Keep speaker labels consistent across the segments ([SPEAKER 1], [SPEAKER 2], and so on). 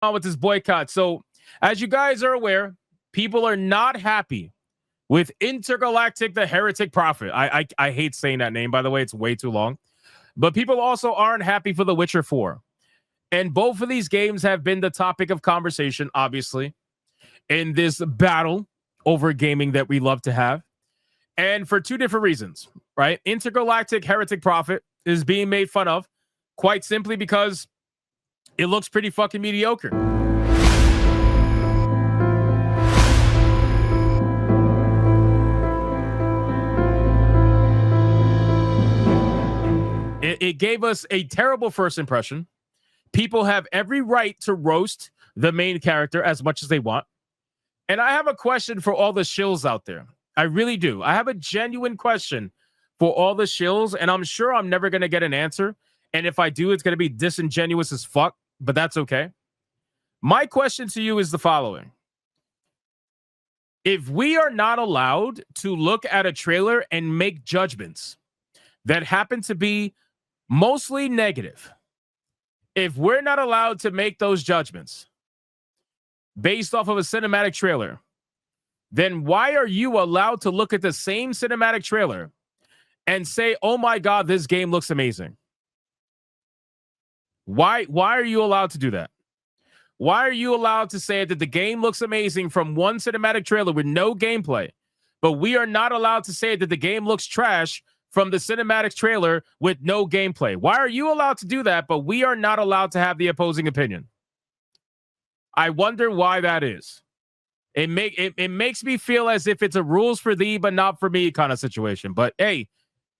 [SPEAKER 1] On with this boycott. So, as you guys are aware, people are not happy with Intergalactic The Heretic Prophet. I hate saying that name, by the way. It's way too long. But people also aren't happy for The Witcher 4. And both of these games have been the topic of conversation, obviously, in this battle over gaming that we love to have. And for two different reasons, right? Intergalactic Heretic Prophet is being made fun of quite simply because it looks pretty fucking mediocre. It gave us a terrible first impression. People have every right to roast the main character as much as they want. And I have a question for all the shills out there. I really do. I have a genuine question for all the shills, and I'm sure I'm never going to get an answer. And if I do, it's going to be disingenuous as fuck, but that's okay. My question to you is the following. If we are not allowed to look at a trailer and make judgments that happen to be mostly negative, if we're not allowed to make those judgments based off of a cinematic trailer, then why are you allowed to look at the same cinematic trailer and say, oh my God, this game looks amazing? Why are you allowed to do that? Why are you allowed to say that the game looks amazing from one cinematic trailer with no gameplay, but we are not allowed to say that the game looks trash from the cinematic trailer with no gameplay? Why are you allowed to do that, but we are not allowed to have the opposing opinion? I wonder why that is. It makes me feel as if it's a rules for thee, but not for me kind of situation. But hey,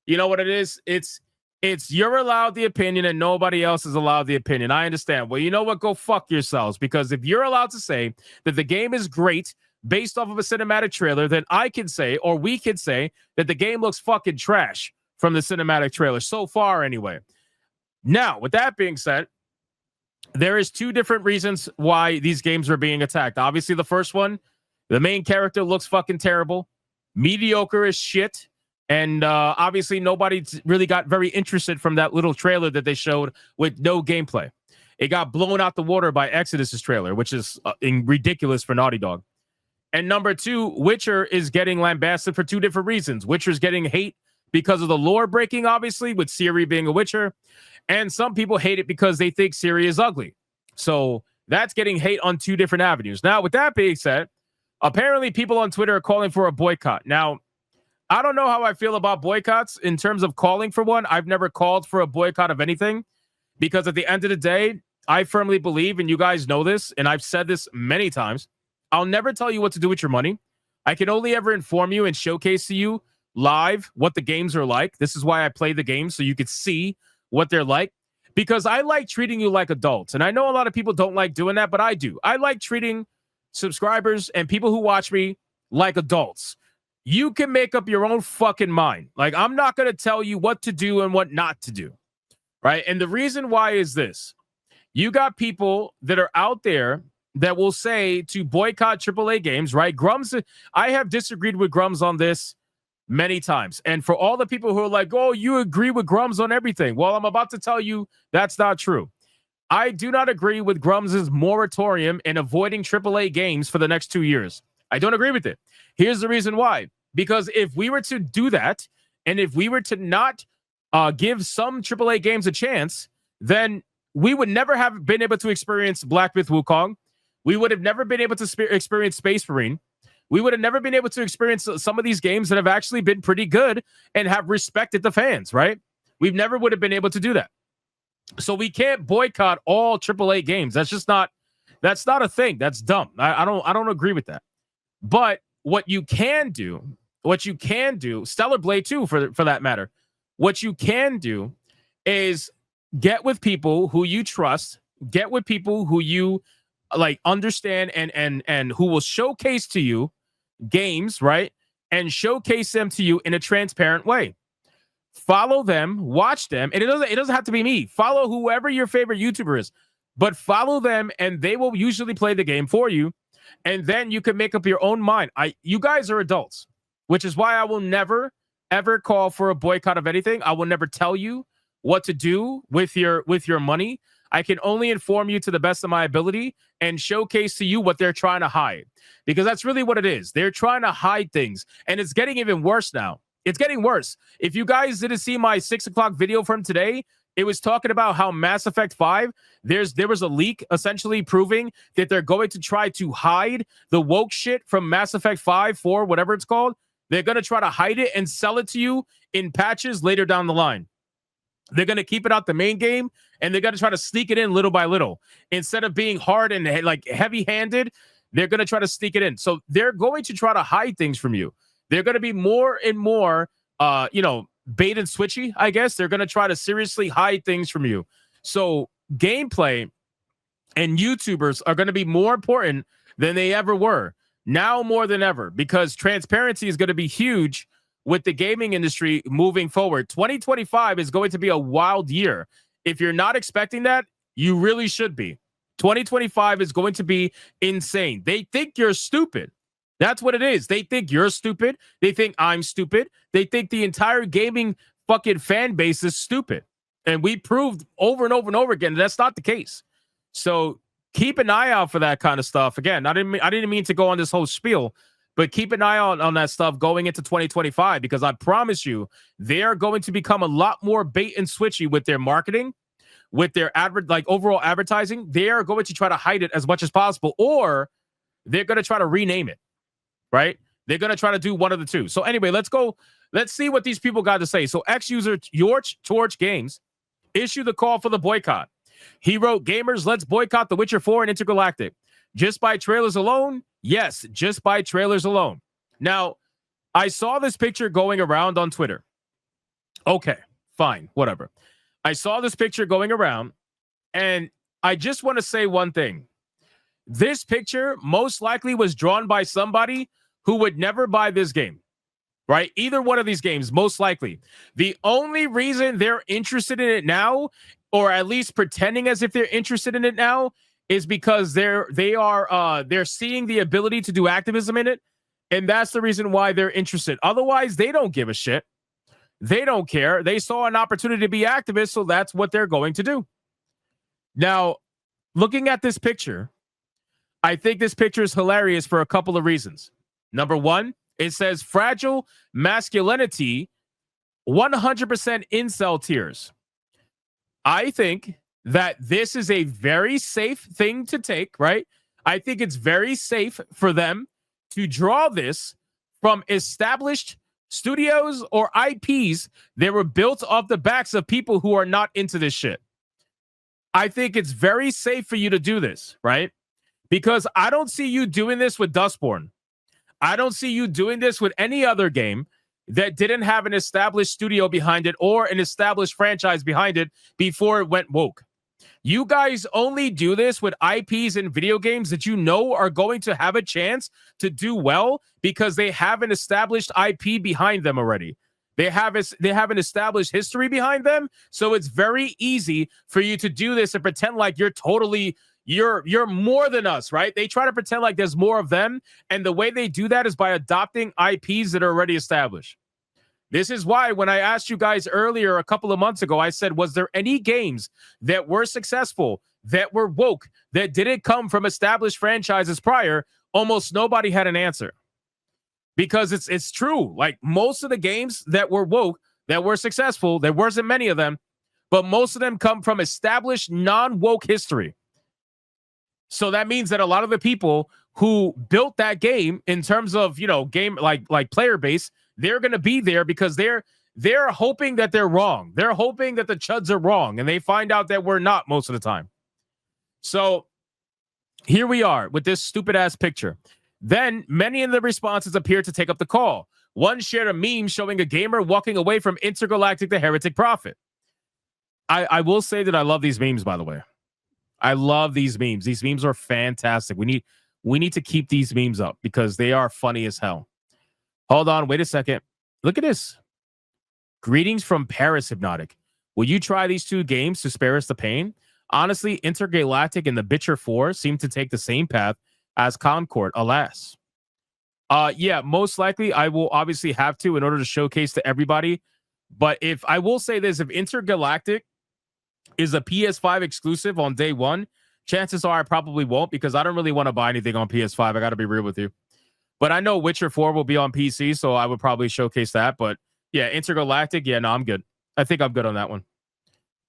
[SPEAKER 1] you know what it is? It's you're allowed the opinion and nobody else is allowed the opinion. I understand. Well, you know what? Go fuck yourselves. Because if you're allowed to say that the game is great based off of a cinematic trailer, then I can say, or we can say, that the game looks fucking trash from the cinematic trailer. So far, anyway. Now, with that being said, there is two different reasons why these games are being attacked. Obviously, the first one, the main character looks fucking terrible. Mediocre as shit. And obviously, nobody really got very interested from that little trailer that they showed with no gameplay. It got blown out the water by Exodus's trailer, which is ridiculous for Naughty Dog. And number two, Witcher is getting lambasted for two different reasons. Witcher's getting hate because of the lore breaking, obviously, with Ciri being a Witcher. And some people hate it because they think Ciri is ugly. So that's getting hate on two different avenues. Now, with that being said, apparently people on Twitter are calling for a boycott. Now, I don't know how I feel about boycotts in terms of calling for one. I've never called for a boycott of anything because at the end of the day, I firmly believe, and you guys know this, and I've said this many times, I'll never tell you what to do with your money. I can only ever inform you and showcase to you live what the games are like. This is why I play the games, so you could see what they're like, because I like treating you like adults. And I know a lot of people don't like doing that, but I do. I like treating subscribers and people who watch me like adults. You can make up your own fucking mind. Like, I'm not going to tell you what to do and what not to do, right? And the reason why is this. You got people that are out there that will say to boycott AAA games, right? Grums, I have disagreed with Grums on this many times. And for all the people who are like, oh, you agree with Grums on everything. Well, I'm about to tell you that's not true. I do not agree with Grums' moratorium in avoiding AAA games for the next 2 years. I don't agree with it. Here's the reason why. Because if we were to do that, and if we were to not give some AAA games a chance, then we would never have been able to experience Black Myth Wukong. We would have never been able to experience Space Marine. We would have never been able to experience some of these games that have actually been pretty good and have respected the fans, right? We never would have been able to do that. So we can't boycott all AAA games. That's not a thing. That's dumb. I don't agree with that. But what you can do, Stellar Blade 2 for that matter, what you can do is get with people who you trust, get with people who you like understand and who will showcase to you games, right? And showcase them to you in a transparent way. Follow them, watch them, and it doesn't have to be me. Follow whoever your favorite YouTuber is, but follow them, and they will usually play the game for you, and then you can make up your own mind. You guys are adults, which is why I will never ever call for a boycott of anything. I will never tell you what to do with your money. I can only inform you to the best of my ability and showcase to you what they're trying to hide. Because that's really what it is. They're trying to hide things. And it's getting even worse now. It's getting worse. If you guys didn't see my 6 o'clock video from today, it was talking about how Mass Effect 5, there was a leak essentially proving that they're going to try to hide the woke shit from Mass Effect 5, 4, whatever it's called. They're going to try to hide it and sell it to you in patches later down the line. They're going to keep it out the main game, and they're going to try to sneak it in little by little. Instead of being hard and like heavy-handed, they're going to try to sneak it in. So they're going to try to hide things from you. They're going to be more and more, bait and switchy, I guess. They're going to try to seriously hide things from you. So gameplay and YouTubers are going to be more important than they ever were. Now more than ever, because transparency is going to be huge with the gaming industry moving forward. 2025 is going to be a wild year. If you're not expecting that, you really should be. 2025 is going to be insane. They think you're stupid. That's what it is. They think you're stupid. They think I'm stupid. They think the entire gaming fucking fan base is stupid. And we proved over and over and over again that's not the case. So keep an eye out for that kind of stuff. Again, I didn't mean to go on this whole spiel, but keep an eye on that stuff going into 2025, because I promise you, they are going to become a lot more bait and switchy with their marketing, with their overall advertising. They are going to try to hide it as much as possible, or they're going to try to rename it, right? They're going to try to do one of the two. So anyway, let's see what these people got to say. So ex-user Torch Games issued the call for the boycott. He wrote, "Gamers, let's boycott The Witcher 4 and Intergalactic. Just by trailers alone? Yes, just by trailers alone." Now, I saw this picture going around on Twitter. Okay, fine, whatever. I saw this picture going around, and I just want to say one thing. This picture most likely was drawn by somebody who would never buy this game, right? Either one of these games, most likely. The only reason they're interested in it now, or at least pretending as if they're interested in it now, is because they're seeing the ability to do activism in it, and that's the reason why they're interested. Otherwise, they don't give a shit. They don't care. They saw an opportunity to be activists, so that's what they're going to do. Now, looking at this picture, I think this picture is hilarious for a couple of reasons. Number one, it says fragile masculinity, 100% incel tears. I think that this is a very safe thing to take, right? I think it's very safe for them to draw this from established studios or IPs that were built off the backs of people who are not into this shit. I think it's very safe for you to do this, right? Because I don't see you doing this with Dustborn. I don't see you doing this with any other game that didn't have an established studio behind it or an established franchise behind it before it went woke. You guys only do this with IPs and video games that you know are going to have a chance to do well because they have an established IP behind them already. They have an established history behind them, so it's very easy for you to do this and pretend like you're more than us, right? They try to pretend like there's more of them, and the way they do that is by adopting IPs that are already established. This is why when I asked you guys earlier a couple of months ago, I said, was there any games that were successful, that were woke, that didn't come from established franchises prior? Almost nobody had an answer. Because it's true. Like most of the games that were woke, that were successful, there wasn't many of them, but most of them come from established non-woke history. So that means that a lot of the people who built that game in terms of, game like player base, they're going to be there because they're hoping that they're wrong. They're hoping that the chuds are wrong, and they find out that we're not most of the time. So here we are with this stupid ass picture. Then many of the responses appear to take up the call. One shared a meme showing a gamer walking away from Intergalactic The Heretic Prophet. I will say that I love these memes, by the way. I love these memes. These memes are fantastic. We need to keep these memes up because they are funny as hell. Hold on, wait a second. Look at this. Greetings from Paris, Hypnotic. Will you try these two games to spare us the pain? Honestly, Intergalactic and The Witcher 4 seem to take the same path as Concord, alas. Yeah, most likely I will obviously have to in order to showcase to everybody. But if I will say this, if Intergalactic is a PS5 exclusive on day one, chances are I probably won't because I don't really want to buy anything on PS5. I got to be real with you. But I know Witcher 4 will be on PC, so I would probably showcase that. But yeah, Intergalactic, yeah, no, I'm good. I think I'm good on that one.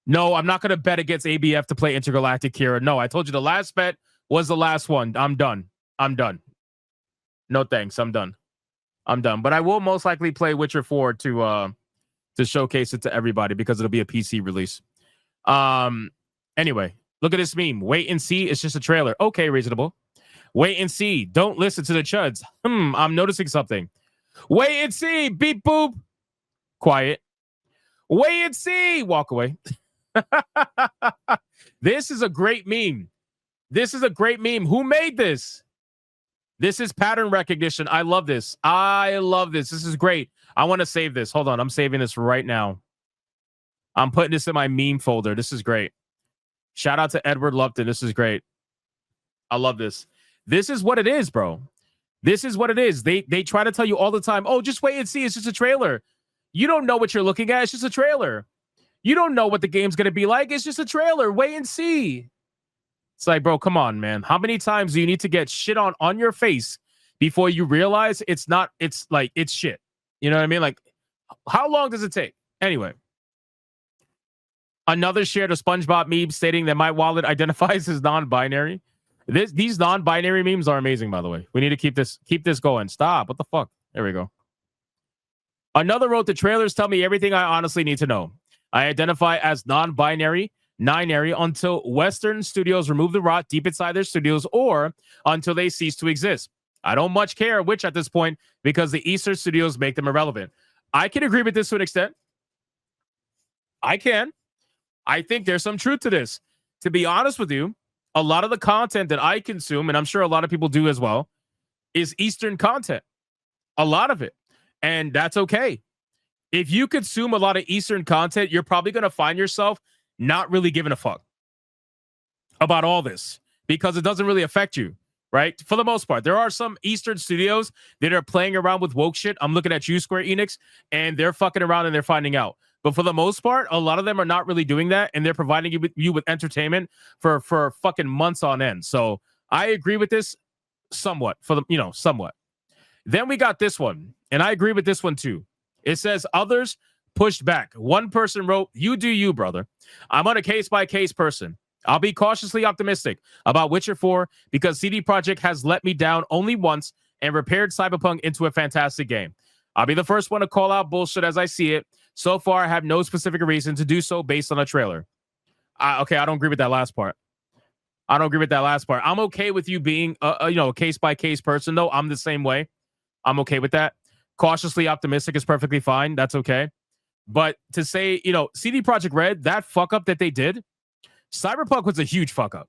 [SPEAKER 1] No, I'm not going to bet against ABF to play Intergalactic, Kira. No, I told you the last bet was the last one. I'm done. No thanks. I'm done. But I will most likely play Witcher 4 to showcase it to everybody because it'll be a PC release. Anyway, look at this meme. Wait and see. It's just a trailer. Okay, reasonable. Wait and see. Don't listen to the chuds. I'm noticing something. Wait and see. Beep boop. Quiet. Wait and see. Walk away. This is a great meme. Who made this? This is pattern recognition. I love this. This is great. I want to save this. Hold on. I'm saving this right now. I'm putting this in my meme folder. This is great. Shout out to Edward Lupton. This is great. I love this. This is what it is, bro. This is what it is. They try to tell you all the time, oh, just wait and see. It's just a trailer. You don't know what you're looking at. It's just a trailer. You don't know what the game's going to be like. It's just a trailer. Wait and see. It's like, bro, come on, man. How many times do you need to get shit on your face before you realize it's shit? You know what I mean? Like, how long does it take? Anyway. Another shared a SpongeBob meme stating that my wallet identifies as non-binary. These non-binary memes are amazing, by the way. We need to keep this going. Stop. What the fuck? There we go. Another wrote, the trailers tell me everything I honestly need to know. I identify as non-binary until Western studios remove the rot deep inside their studios or until they cease to exist. I don't much care which at this point because the Eastern studios make them irrelevant. I can agree with this to an extent. I can. I think there's some truth to this. To be honest with you, a lot of the content that I consume, and I'm sure a lot of people do as well, is Eastern content. A lot of it. And that's okay. If you consume a lot of Eastern content, you're probably going to find yourself not really giving a fuck about all this because it doesn't really affect you, right? For the most part, there are some Eastern studios that are playing around with woke shit. I'm looking at you, Square Enix, and they're fucking around and they're finding out. But for the most part, a lot of them are not really doing that, and they're providing you with entertainment for fucking months on end. So I agree with this somewhat. Somewhat. Then we got this one, and I agree with this one too. It says others pushed back. One person wrote, "You do you, brother. I'm on a case-by-case person. I'll be cautiously optimistic about Witcher 4 because CD Projekt has let me down only once and repaired Cyberpunk into a fantastic game. I'll be the first one to call out bullshit as I see it. So far, I have no specific reason to do so based on a trailer." Okay, I don't agree with that last part. I'm okay with you being a case-by-case person, though. I'm the same way. I'm okay with that. Cautiously optimistic is perfectly fine. That's okay. But to say, CD Projekt Red, that fuck up that they did, Cyberpunk was a huge fuck up.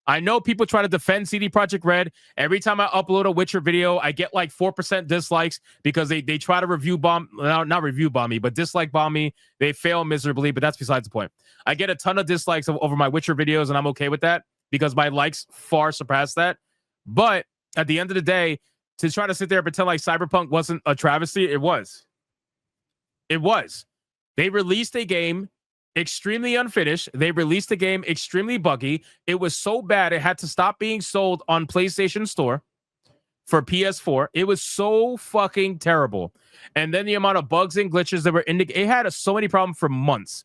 [SPEAKER 1] I know people try to defend CD Projekt Red. Every time I upload a Witcher video, I get like 4% dislikes because they try to not review bomb me, but dislike bomb me. They fail miserably, but that's besides the point. I get a ton of dislikes over my Witcher videos, and I'm okay with that because my likes far surpass that. But at the end of the day, to try to sit there and pretend like Cyberpunk wasn't a travesty, it was. It was. They released a game extremely unfinished. They released the game extremely buggy. It was so bad it had to stop being sold on PlayStation Store for PS4. It was so fucking terrible. And then the amount of bugs and glitches that were in it had so many problems for months.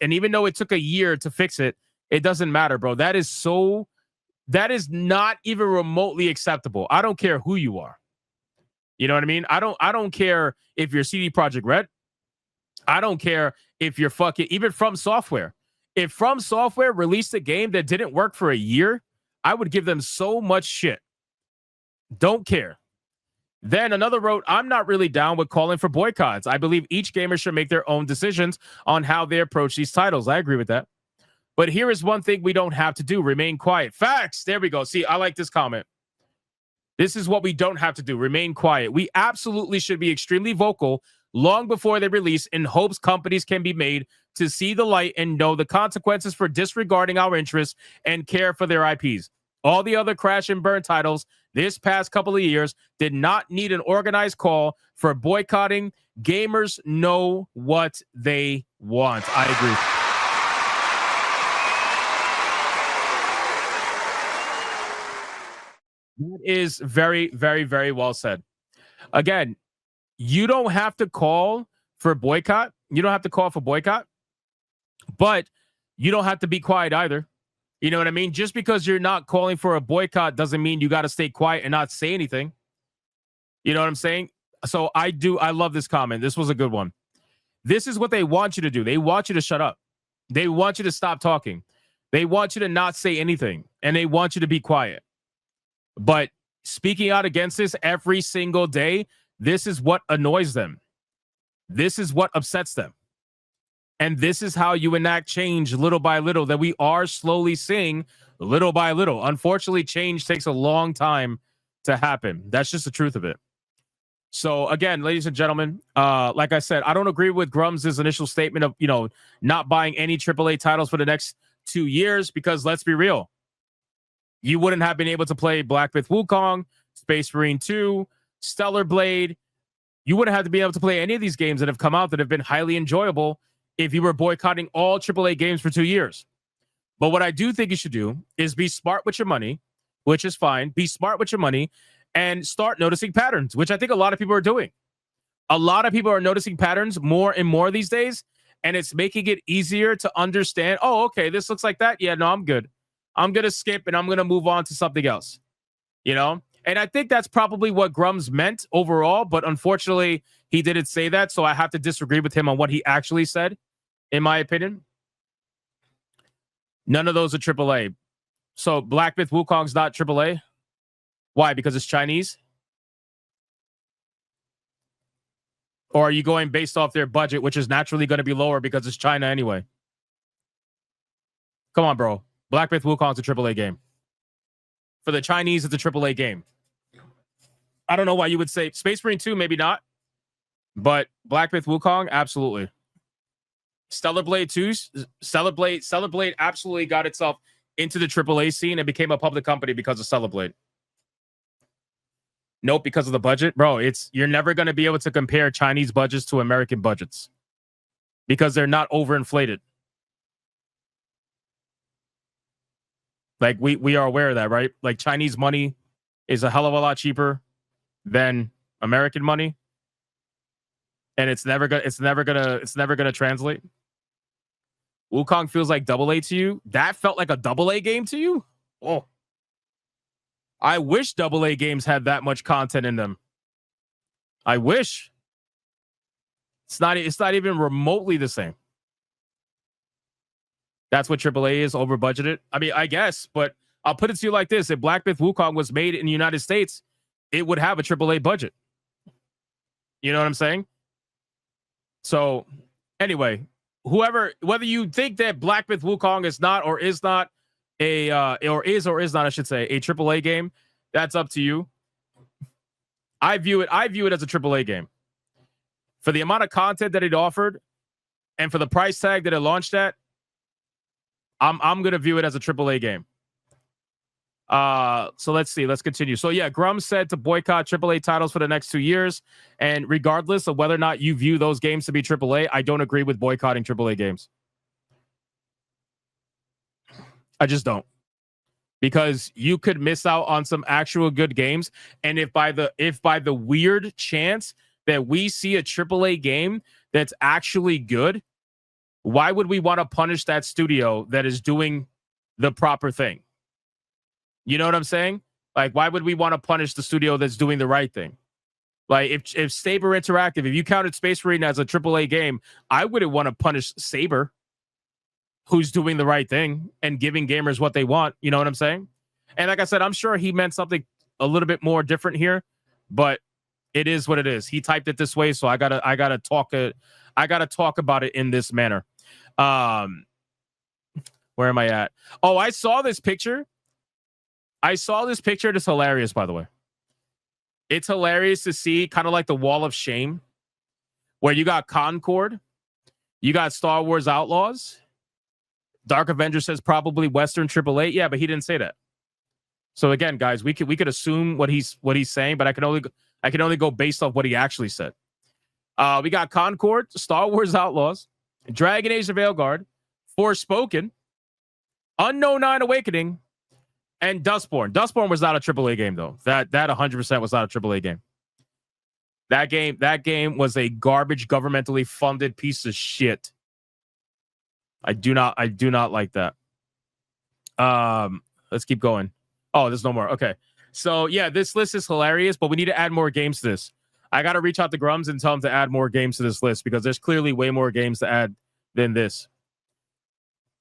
[SPEAKER 1] And even though it took a year to fix it, it doesn't matter, bro. That is not even remotely acceptable. I don't care who you are. You know what I mean? I don't care if you're CD Projekt Red. I don't care if you're fucking even From Software. If From Software released a game that didn't work for a year, I would give them so much shit. Don't care. Then another wrote, I'm not really down with calling for boycotts. I believe each gamer should make their own decisions on how they approach these titles. I agree with that. But here is one thing we don't have to do. Remain quiet. Facts. There we go. See, I like this comment. This is what we don't have to do. Remain quiet. We absolutely should be extremely vocal long before they release in hopes companies can be made to see the light and know the consequences for disregarding our interests and care for their IPs. All the other crash and burn titles this past couple of years did not need an organized call for boycotting. Gamers know what they want. I agree. That is very, very, very well said. Again, you don't have to call for boycott. You don't have to call for boycott, but you don't have to be quiet either. You know what I mean? Just because you're not calling for a boycott doesn't mean you got to stay quiet and not say anything. You know what I'm saying? So I love this comment. This was a good one. This is what they want you to do. They want you to shut up. They want you to stop talking. They want you to not say anything, and they want you to be quiet. But speaking out against this every single day, this is what annoys them. This is what upsets them. And this is how you enact change little by little that we are slowly seeing little by little. Unfortunately, change takes a long time to happen. That's just the truth of it. So again, ladies and gentlemen, like I said, I don't agree with Grums' initial statement of, not buying any AAA titles for the next 2 years, because let's be real. You wouldn't have been able to play Black Myth Wukong, Space Marine 2, Stellar Blade. You wouldn't have to be able to play any of these games that have come out that have been highly enjoyable if you were boycotting all AAA games for 2 years. But what I do think you should do is be smart with your money, which is fine. Be smart with your money and start noticing patterns, which I think a lot of people are doing. A lot of people are noticing patterns more and more these days, and it's making it easier to understand, oh, okay, this looks like that. Yeah, no, I'm good. I'm going to skip and I'm going to move on to something else, And I think that's probably what Grums meant overall, but unfortunately, he didn't say that, so I have to disagree with him on what he actually said, in my opinion. None of those are AAA. So Black Myth Wukong's not AAA? Why? Because it's Chinese? Or are you going based off their budget, which is naturally going to be lower because it's China anyway? Come on, bro. Black Myth Wukong's a AAA game. For the Chinese, it's a AAA game. I don't know why you would say Space Marine 2, maybe not. But Black Myth Wukong, absolutely. Stellar Blade 2, Stellar Blade absolutely got itself into the AAA scene and became a public company because of Stellar Blade. Nope, because of the budget. Bro, you're never going to be able to compare Chinese budgets to American budgets because they're not overinflated. Like, we are aware of that, right? Like, Chinese money is a hell of a lot cheaper than American money. And it's never gonna translate. Wukong feels like AA to you. That felt like a AA game to you? Oh. I wish AA games had that much content in them. I wish. It's not even remotely the same. That's what AAA is, over budgeted. I mean, I guess, but I'll put it to you like this. If Black Myth Wukong was made in the United States, it would have a AAA budget. You know what I'm saying? So anyway, whether you think that Black Myth Wukong is not or is not I should say, a AAA game, that's up to you. I view it as a AAA game. For the amount of content that it offered and for the price tag that it launched at, I'm gonna view it as a AAA game. So let's see. Let's continue. So yeah, Grum said to boycott AAA titles for the next 2 years. And regardless of whether or not you view those games to be AAA, I don't agree with boycotting AAA games. I just don't. Because you could miss out on some actual good games. And if by the weird chance that we see a AAA game that's actually good, why would we want to punish that studio that is doing the proper thing? You know what I'm saying? Like, why would we want to punish the studio that's doing the right thing? Like, if Saber Interactive, if you counted Space Marine as a AAA game, I wouldn't want to punish Saber, who's doing the right thing and giving gamers what they want. You know what I'm saying? And like I said, I'm sure he meant something a little bit more different here, but it is what it is. He typed it this way, so I gotta talk about it in this manner. Where am I at? Oh, I saw this picture. It's hilarious, by the way. It's hilarious to see, kind of like the wall of shame, where you got Concord, you got Star Wars Outlaws. Dark Avenger says probably Western AAA. Yeah, but he didn't say that. So again, guys, we could assume what he's saying, but I can only go based off what he actually said. We got Concord, Star Wars Outlaws, Dragon Age of Veilguard, Forspoken, Unknown Nine Awakening, And Dustborn. Dustborn was not a AAA game, though. That 100% was not a AAA game. That game was a garbage, governmentally funded piece of shit. I do not like that. Let's keep going. Oh, there's no more. Okay. So yeah, this list is hilarious, but we need to add more games to this. I got to reach out to Grums and tell him to add more games to this list because there's clearly way more games to add than this.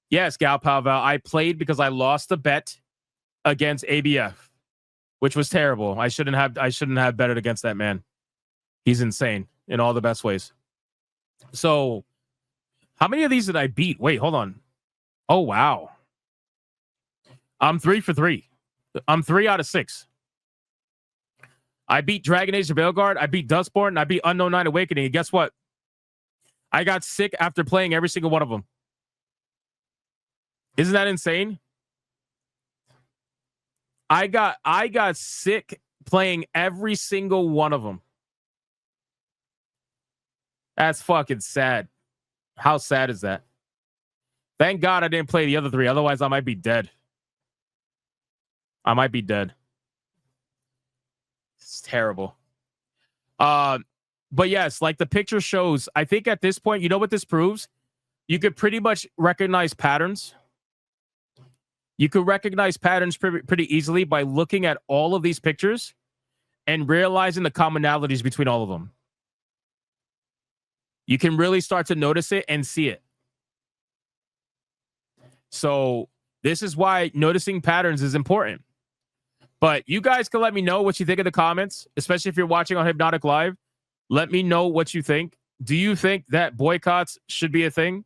[SPEAKER 1] Yes, Gal Palval. I played because I lost a bet against ABF, which was terrible. I shouldn't have betted against that man. He's insane in all the best ways. So, how many of these did I beat? Wait, hold on. Oh, wow. I'm 3 for 3. I'm 3 out of 6. I beat Dragon Age of Veilguard. I beat Dustborn. And I beat Unknown Night Awakening. And guess what? I got sick after playing every single one of them. Isn't that insane? I got sick playing every single one of them. That's fucking sad. How sad is that? Thank God I didn't play the other 3. Otherwise, I might be dead. It's terrible. But yes, like the picture shows, I think at this point, you know what this proves? You could pretty much recognize patterns. You could recognize patterns pretty easily by looking at all of these pictures and realizing the commonalities between all of them. You can really start to notice it and see it. So this is why noticing patterns is important. But you guys can let me know what you think in the comments, especially if you're watching on Hypnotic Live. Let me know what you think. Do you think that boycotts should be a thing?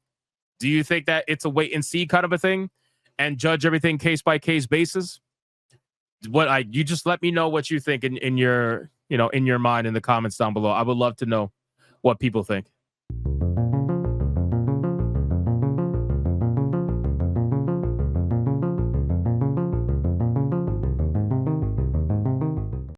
[SPEAKER 1] Do you think that it's a wait and see kind of a thing and judge everything case by case basis? You just let me know what you think in your mind in the comments down below. I would love to know what people think.